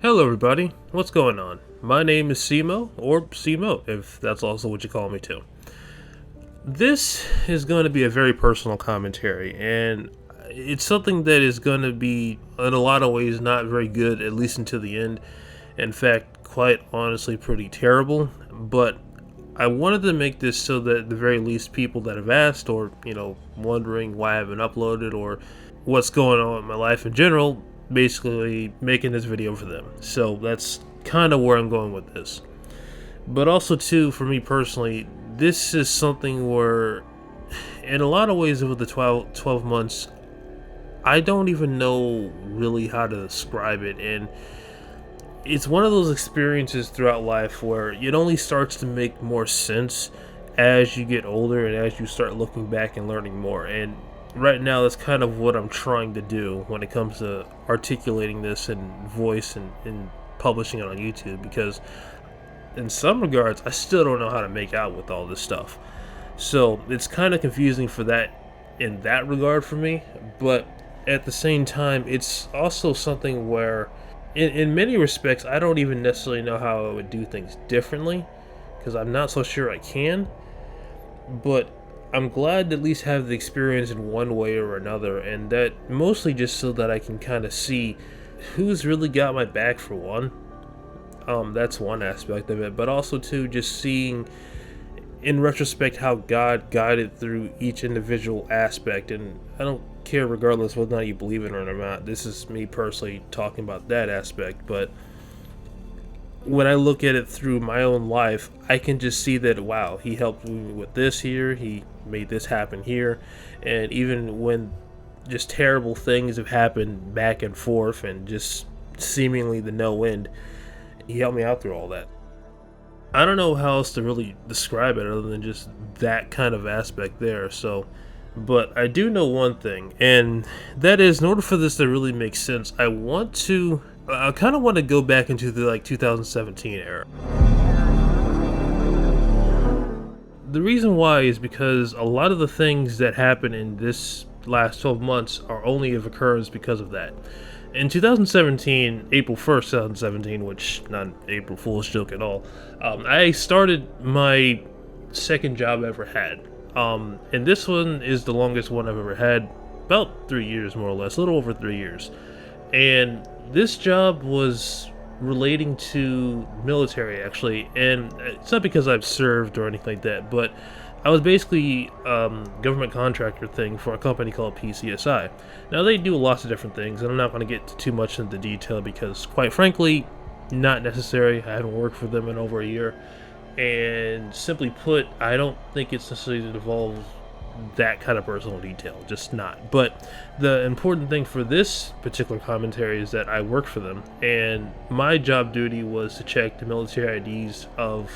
Hello, everybody. What's going on? My name is Simo, or Simo, if that's also what you call me too. This is going to be a very personal commentary, and it's something that is going to be, in a lot of ways, not very good, at least until the end. In fact, quite honestly, pretty terrible. But I wanted to make this so that at the very least, people that have asked, or wondering why I haven't uploaded, or what's going on in my life in general, basically making this video for them. So that's kind of where I'm going with this. But also, too, for me personally, this is something where, in a lot of ways, over the 12 months, I don't even know really how to describe it. And it's one of those experiences throughout life where it only starts to make more sense as you get older and as you start looking back and learning more. And right now, that's kind of what I'm trying to do when it comes to articulating this in voice and publishing it on YouTube, because in some regards, I still don't know how to make out with all this stuff. So it's kind of confusing for that in that regard for me, but at the same time, it's also something where, in many respects, I don't even necessarily know how I would do things differently, because I'm not so sure I can, but I'm glad to at least have the experience in one way or another, and that mostly just so that I can kind of see who's really got my back, for one. That's one aspect of it, but also too, just seeing in retrospect how God guided through each individual aspect. And I don't care regardless whether or not you believe it or not. This is me personally talking about that aspect, but when I look at it through my own life, I can just see that, wow, he helped me with this here, he made this happen here, and even when just terrible things have happened back and forth and just seemingly the no end, he helped me out through all that. I don't know how else to really describe it other than just that kind of aspect there. So, but I do know one thing, and that is, in order for this to really make sense, I kind of want to go back into the 2017 era. The reason why is because a lot of the things that happen in this last 12 months are only of occurrence because of that. In 2017, April 1st, 2017, which not an April Fool's joke at all, I started my second job I ever had. And this one is the longest one I've ever had, about 3 years more or less, a little over 3 years. And this job was relating to military, actually, and it's not because I've served or anything like that, but I was basically government contractor thing for a company called PCSI. Now, they do lots of different things, and I'm not going to get too much into detail because, quite frankly, not necessary. I haven't worked for them in over a year, and simply put, I don't think it's necessarily involves that kind of personal detail, just not. But the important thing for this particular commentary is that I work for them, and my job duty was to check the military IDs of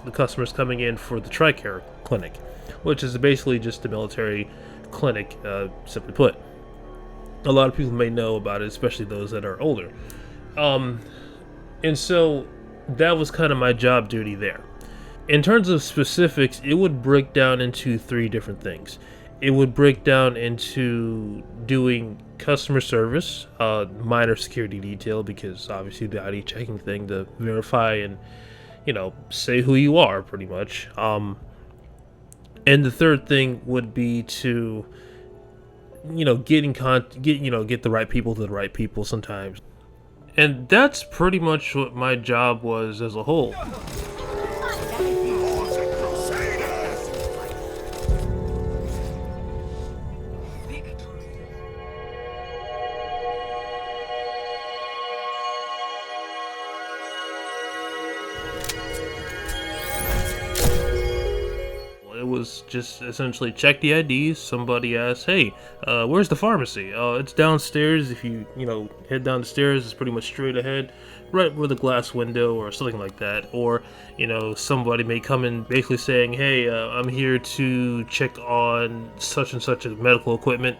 the customers coming in for the TRICARE clinic, which is basically just the military clinic, simply put. A lot of people may know about it, especially those that are older. And so that was kind of my job duty there. In terms of specifics, it would break down into three different things. It would break down into doing customer service, minor security detail, because obviously the ID checking thing to verify and, say who you are, pretty much. And the third thing would be to, get the right people to the right people sometimes. And that's pretty much what my job was as a whole. It was just essentially check the IDs. Somebody asked, "Hey, where's the pharmacy?" It's downstairs. If you head down the stairs, it's pretty much straight ahead, right where the glass window or something like that. Or somebody may come in basically saying, "Hey, I'm here to check on such and such a medical equipment."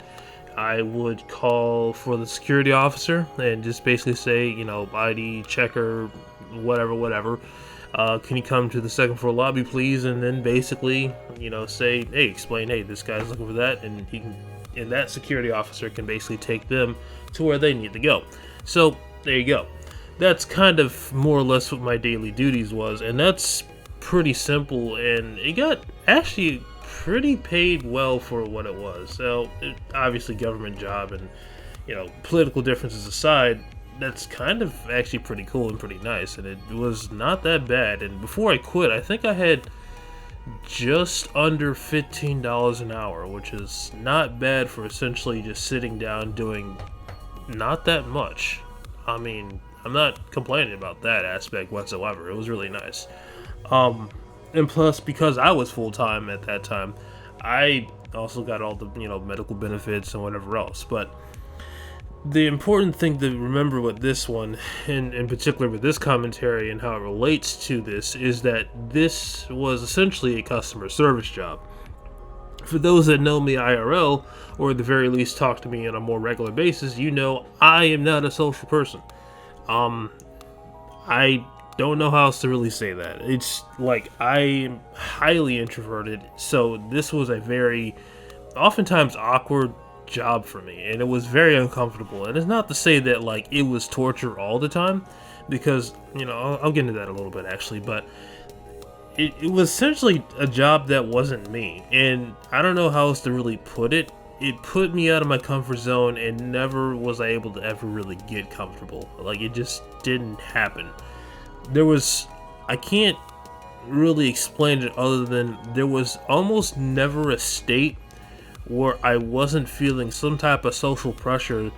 I would call for the security officer and just basically say, ID checker, whatever. Can you come to the second floor lobby, please? And then basically, say, hey, explain, hey, this guy's looking for that, and and that security officer can basically take them to where they need to go. So there you go. that's kind of more or less what my daily duties was, and that's pretty simple, and it got actually pretty paid well for what it was. So, obviously, government job, and political differences aside, that's kind of actually pretty cool and pretty nice, and it was not that bad. And before I quit, I think I had just under $15 an hour, which is not bad for essentially just sitting down doing not that much. I mean, I'm not complaining about that aspect whatsoever. It was really nice. Um, and plus, because I was full time at that time, I also got all the medical benefits and whatever else. But the important thing to remember with this one, and in particular with this commentary and how it relates to this, is that this was essentially a customer service job. For those that know me IRL, or at the very least talk to me on a more regular basis, I am not a social person. Um, I don't know how else to really say that. It's like I am highly introverted, so this was a very oftentimes awkward job for me, and it was very uncomfortable. And it's not to say that like it was torture all the time, because I'll get into that a little bit actually, but it was essentially a job that wasn't me, and I don't know how else to really put it. It put me out of my comfort zone, and never was I able to ever really get comfortable. Like, it just didn't happen. I can't really explain it other than there was almost never a state where I wasn't feeling some type of social pressure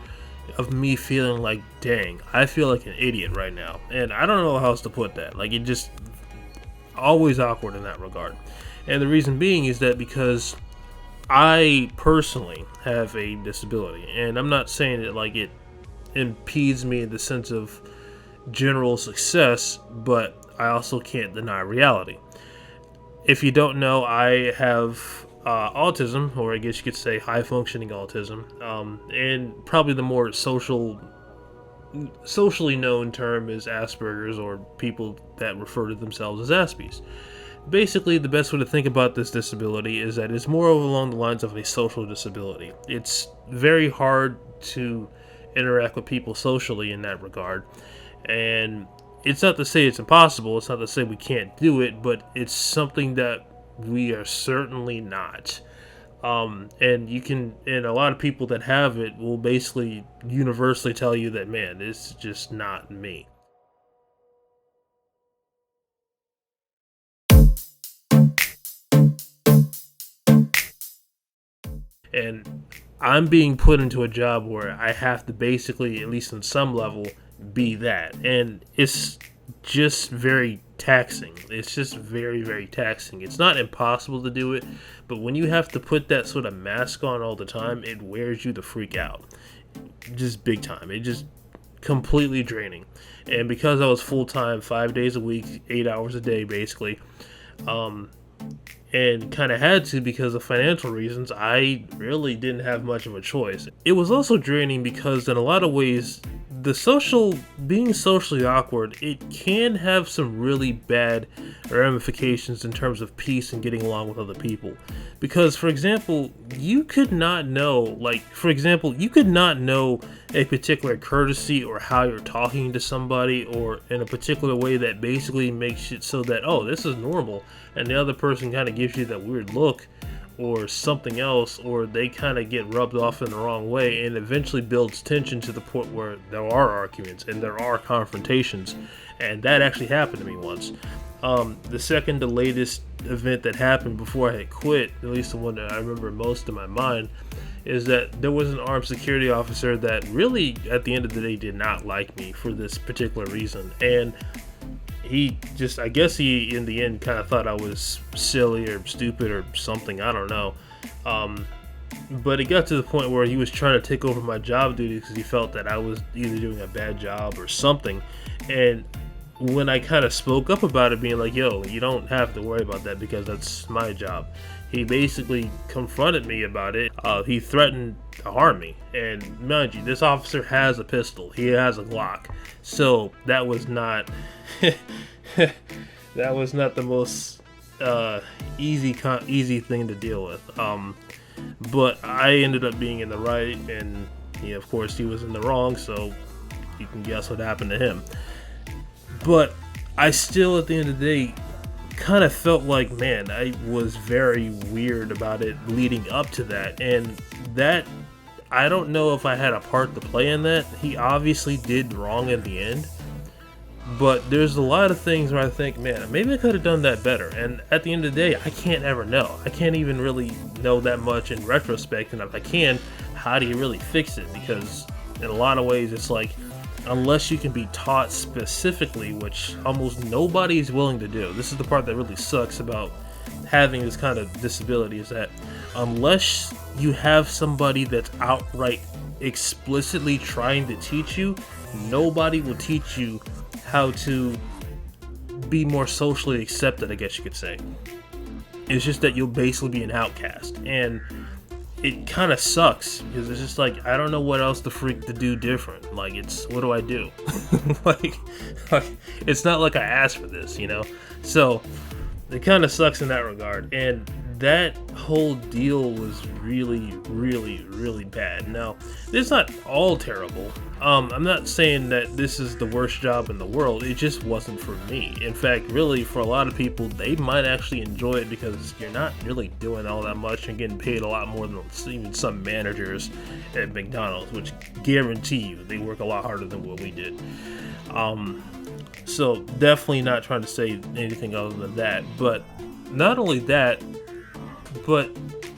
of me feeling like, dang, I feel like an idiot right now. And I don't know how else to put that. Like, it just always awkward in that regard. And the reason being is that because I personally have a disability, and I'm not saying that like it impedes me in the sense of general success, but I also can't deny reality. If you don't know, I have autism, or I guess you could say high functioning autism, and probably the more socially known term is Asperger's, or people that refer to themselves as Aspies. Basically, the best way to think about this disability is that it's more along the lines of a social disability. It's very hard to interact with people socially in that regard, and it's not to say it's impossible, it's not to say we can't do it, but it's something that we are certainly not. And a lot of people that have it will basically universally tell you that, man, this is just not me. And I'm being put into a job where I have to basically, at least on some level, be that. And it's just very taxing. It's just very, very taxing. It's not impossible to do it, but when you have to put that sort of mask on all the time, it wears you the freak out. Just big time. It just completely draining. And because I was full time, 5 days a week, 8 hours a day, basically, um, and kind of had to because of financial reasons, I really didn't have much of a choice. It was also draining because in a lot of ways, being socially awkward, it can have some really bad ramifications in terms of peace and getting along with other people. Because, for example, you could not know a particular courtesy or how you're talking to somebody, or in a particular way that basically makes it so that, oh, this is normal, and the other person kind of gives you that weird look or something else, or they kind of get rubbed off in the wrong way, and eventually builds tension to the point where there are arguments and there are confrontations. And that actually happened to me once. The second to latest event that happened before I had quit, at least the one that I remember most in my mind, is that there was an armed security officer that really, at the end of the day, did not like me for this particular reason. And I guess he in the end kind of thought I was silly or stupid or something, I don't know. But it got to the point where he was trying to take over my job duties because he felt that I was either doing a bad job or something. And when I kind of spoke up about it, being like, yo, you don't have to worry about that because that's my job, he basically confronted me about it. He threatened to harm me. And mind you, this officer has a pistol. He has a Glock. So that was not that was not the most easy thing to deal with. But I ended up being in the right, and of course he was in the wrong. So you can guess what happened to him. But I still, at the end of the day, kind of felt like, man, I was very weird about it leading up to that. And that, I don't know if I had a part to play in that. He obviously did wrong in the end. But there's a lot of things where I think, man, maybe I could have done that better. And at the end of the day, I can't ever know. I can't even really know that much in retrospect. And if I can, how do you really fix it? Because in a lot of ways, it's like, unless you can be taught specifically, which almost nobody is willing to do. This is the part that really sucks about having this kind of disability, is that unless you have somebody that's outright explicitly trying to teach you, nobody will teach you how to be more socially accepted, I guess you could say. It's just that you'll basically be an outcast. And it kind of sucks because it's just like, I don't know what else to freak to do different. Like, it's, what do I do? like, it's not like I asked for this, you know? So it kind of sucks in that regard. And that whole deal was really, really, really bad. Now, it's not all terrible. I'm not saying that this is the worst job in the world. It just wasn't for me. In fact, really, for a lot of people, they might actually enjoy it because you're not really doing all that much and getting paid a lot more than even some managers at McDonald's, which guarantee you they work a lot harder than what we did. So definitely not trying to say anything other than that. But not only that, but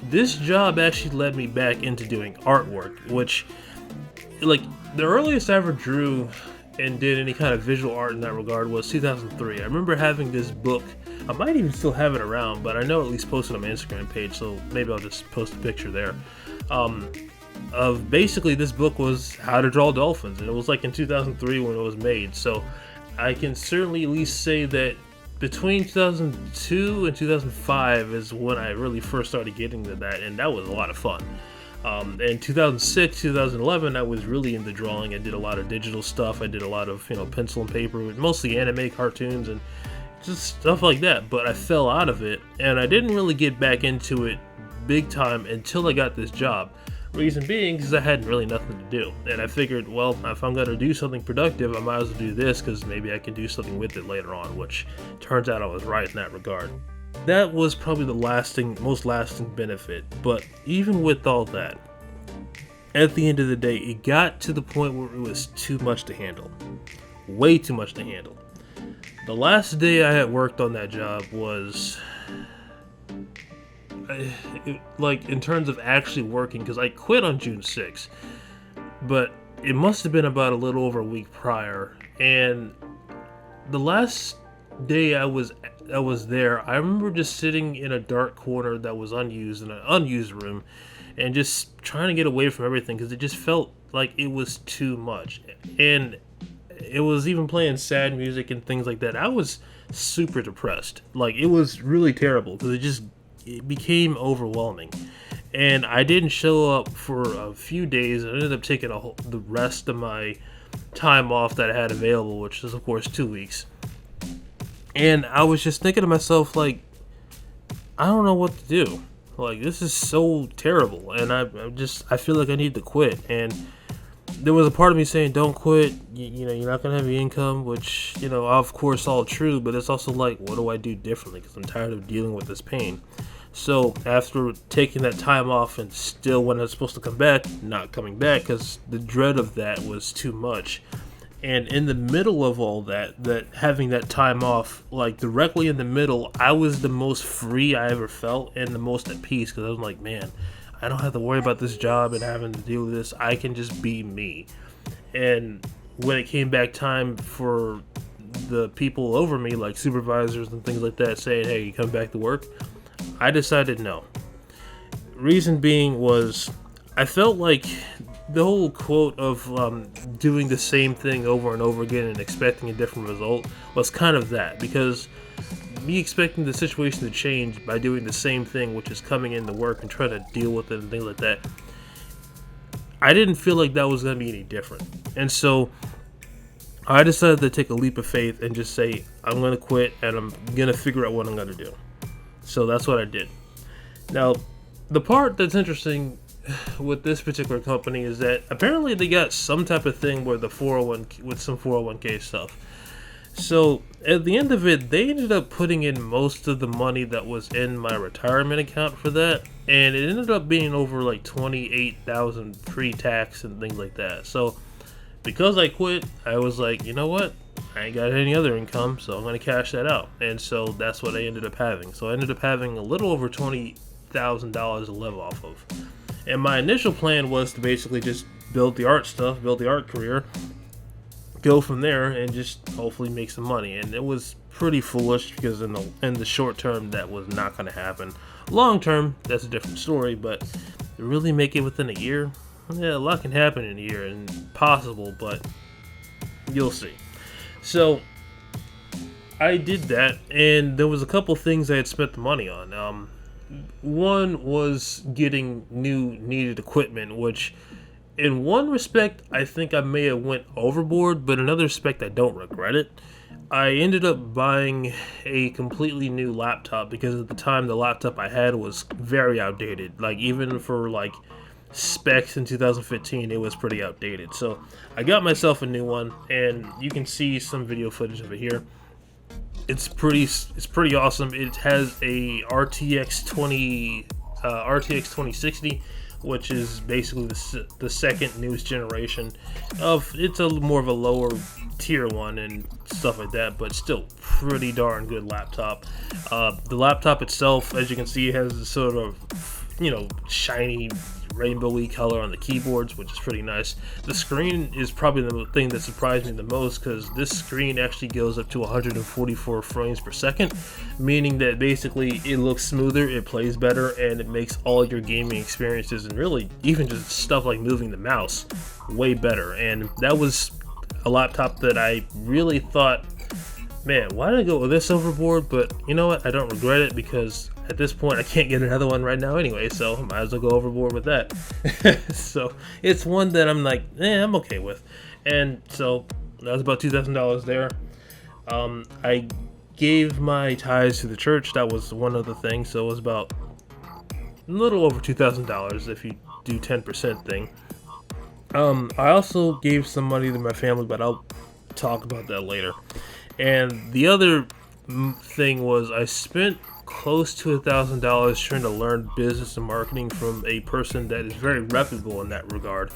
this job actually led me back into doing artwork, which, like, the earliest I ever drew and did any kind of visual art in that regard was 2003. I remember having this book. I might even still have it around, but I know at least posted on my Instagram page, so maybe I'll just post a picture there. Of basically, this book was How to Draw Dolphins, and it was like in 2003 when it was made. So I can certainly at least say that between 2002 and 2005 is when I really first started getting to that, and that was a lot of fun. In 2006, 2011, I was really into drawing. I did a lot of digital stuff. I did a lot of, pencil and paper, mostly anime cartoons and just stuff like that. But I fell out of it, and I didn't really get back into it big time until I got this job. Reason being, because I had really nothing to do. And I figured, well, if I'm going to do something productive, I might as well do this, because maybe I can do something with it later on, which turns out I was right in that regard. That was probably the most lasting benefit. But even with all that, at the end of the day, it got to the point where it was too much to handle. Way too much to handle. The last day I had worked on that job was, like, in terms of actually working, because I quit on June 6th, but it must have been about a little over a week prior. And the last day I was there, I remember just sitting in a dark corner that was unused, in an unused room, and just trying to get away from everything because it just felt like it was too much. And it was even playing sad music and things like that. I was super depressed. Like, it was really terrible because it became overwhelming. And I didn't show up for a few days. I ended up taking the rest of my time off that I had available, which was, of course, 2 weeks. And I was just thinking to myself, like, I don't know what to do. Like, this is so terrible. And I feel like I need to quit. And there was a part of me saying, don't quit. You're not going to have any income, which, of course, all true. But it's also like, what do I do differently? Because I'm tired of dealing with this pain. So after taking that time off and still when I was supposed to come back, not coming back because the dread of that was too much. And in the middle of all that having that time off, like directly in the middle, I was the most free I ever felt and the most at peace because I was like, man, I don't have to worry about this job and having to deal with this. I can just be me. And when it came back time for the people over me, like supervisors and things like that, saying, hey, you come back to work, I decided no. Reason being was I felt like the whole quote of doing the same thing over and over again and expecting a different result was kind of that, because me expecting the situation to change by doing the same thing, which is coming into work and trying to deal with it and things like that, I didn't feel like that was going to be any different. And so I decided to take a leap of faith and just say, I'm going to quit and I'm going to figure out what I'm going to do. So that's what I did. Now, the part that's interesting with this particular company is that apparently they got some type of thing where the 401 with some 401k stuff. So at the end of it, they ended up putting in most of the money that was in my retirement account for that, and it ended up being over like 28,000 pre-tax and things like that. So because I quit, I was like, you know what? I ain't got any other income, so I'm gonna cash that out, and so that's what I ended up having. So I ended up having a little over $20,000 to live off of. And my initial plan was to basically just build the art stuff, build the art career, go from there, and just hopefully make some money. And it was pretty foolish because in the short term that was not going to happen. Long term, that's a different story. But to really make it within a year, yeah, a lot can happen in a year and possible, but you'll see. So I did that, and there was a couple things I had spent the money on. One was getting new needed equipment, which in one respect I think I may have went overboard, but in another respect I don't regret it. I ended up buying a completely new laptop because at the time the laptop I had was very outdated. Like even for like specs in 2015, it was pretty outdated. So I got myself a new one, and you can see some video footage of it here. It's pretty awesome. It has a RTX 2060, which is basically the second newest generation of. It's a more of a lower tier one and stuff like that, but still pretty darn good laptop. The laptop itself, as you can see, has a sort of shiny rainbowy color on the keyboards, which is pretty nice. The screen is probably the thing that surprised me the most, because this screen actually goes up to 144 frames per second, meaning that basically it looks smoother, it plays better, and it makes all your gaming experiences and really even just stuff like moving the mouse way better. And that was a laptop that I really thought, man, why did I go with this overboard? But you know what, I don't regret it, because at this point I can't get another one right now anyway, so I might as well go overboard with that. So it's one that I'm like, I'm okay with. And so that was about $2,000 there. I gave my tithes to the church. That was one of the things, so it was about a little over $2,000 if you do 10% thing. I also gave some money to my family, but I'll talk about that later. And the other thing was I spent close to $1,000 trying to learn business and marketing from a person that is very reputable in that regard.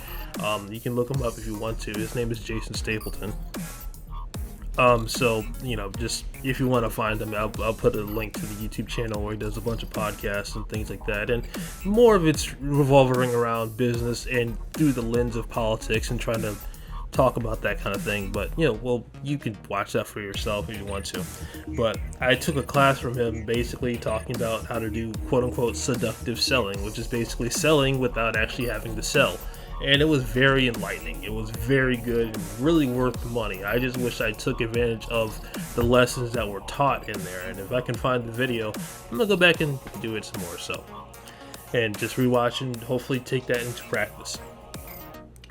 You can look him up if you want to. His name is Jason Stapleton. So just if you want to find him, I'll put a link to the YouTube channel where he does a bunch of podcasts and things like that, and more of it's revolving around business and through the lens of politics and trying to talk about that kind of thing. But you can watch that for yourself if you want to. But I took a class from him basically talking about how to do quote-unquote seductive selling, which is basically selling without actually having to sell. And it was very enlightening. It was very good and really worth the money. I just wish I took advantage of the lessons that were taught in there. And if I can find the video, I'm gonna go back and do it some more, and just rewatch and hopefully take that into practice.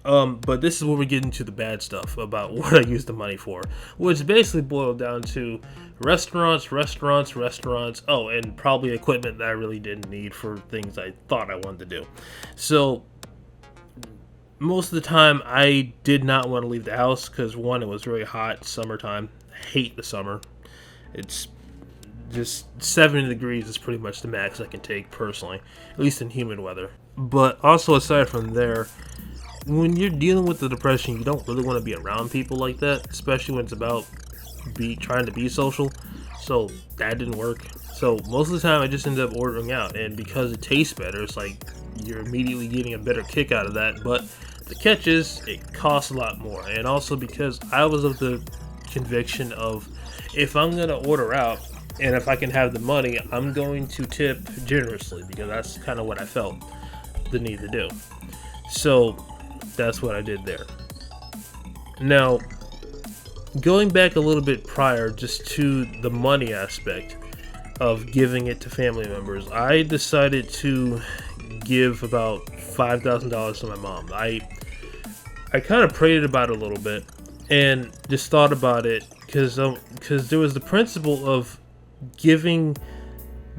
But this is where we get into the bad stuff about what I use the money for, which basically boiled down to restaurants. Oh, and probably equipment that I really didn't need for things I thought I wanted to do. So most of the time I did not want to leave the house because, one, it was very hot, summertime. I hate the summer. It's just 70 degrees is pretty much the max I can take personally, at least in humid weather. But also, aside from there, when you're dealing with the depression, you don't really want to be around people like that, especially when it's about trying to be social. So that didn't work. So most of the time I just ended up ordering out, and because it tastes better, it's like you're immediately getting a better kick out of that. But the catch is it costs a lot more, and also because I was of the conviction of, if I'm gonna order out and if I can have the money, I'm going to tip generously, because that's kind of what I felt the need to do. So that's what I did there. Now, going back a little bit prior, just to the money aspect of giving it to family members, I decided to give about $5,000 to my mom. I kind of prayed about it a little bit and just thought about it, because there was the principle of giving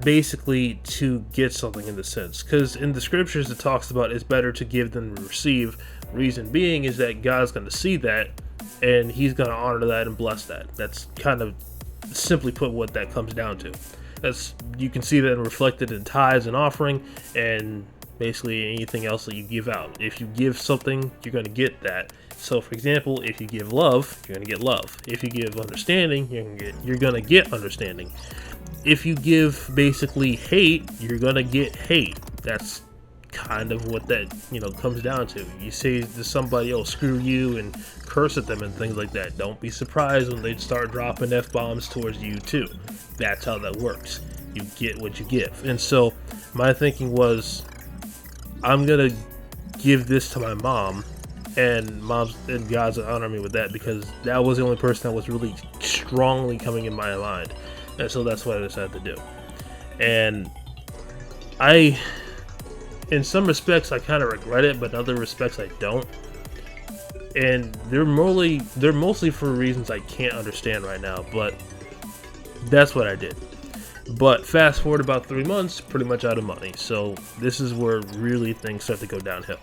basically to get something in the sense, because in the scriptures it talks about it's better to give than to receive. Reason being is that God's going to see that and he's going to honor that and bless that. That's kind of simply put what that comes down to. That's, you can see that reflected in tithes and offering and basically anything else that you give out. If you give something, you're going to get that. So for example, if you give love, you're going to get love. If you give understanding, you're going to get understanding. If you give basically hate, you're going to get hate. That's kind of what that, comes down to. You say to somebody, oh, screw you, and curse at them and things like that. Don't be surprised when they start dropping F-bombs towards you too. That's how that works. You get what you give. And so my thinking was, I'm going to give this to my mom, and God's gonna honor me with that, because that was the only person that was really strongly coming in my mind. And so that's what I decided to do. And in some respects, I kind of regret it, but in other respects, I don't. And they're mostly for reasons I can't understand right now, but that's what I did. But fast forward about 3 months, pretty much out of money. So this is where really things start to go downhill.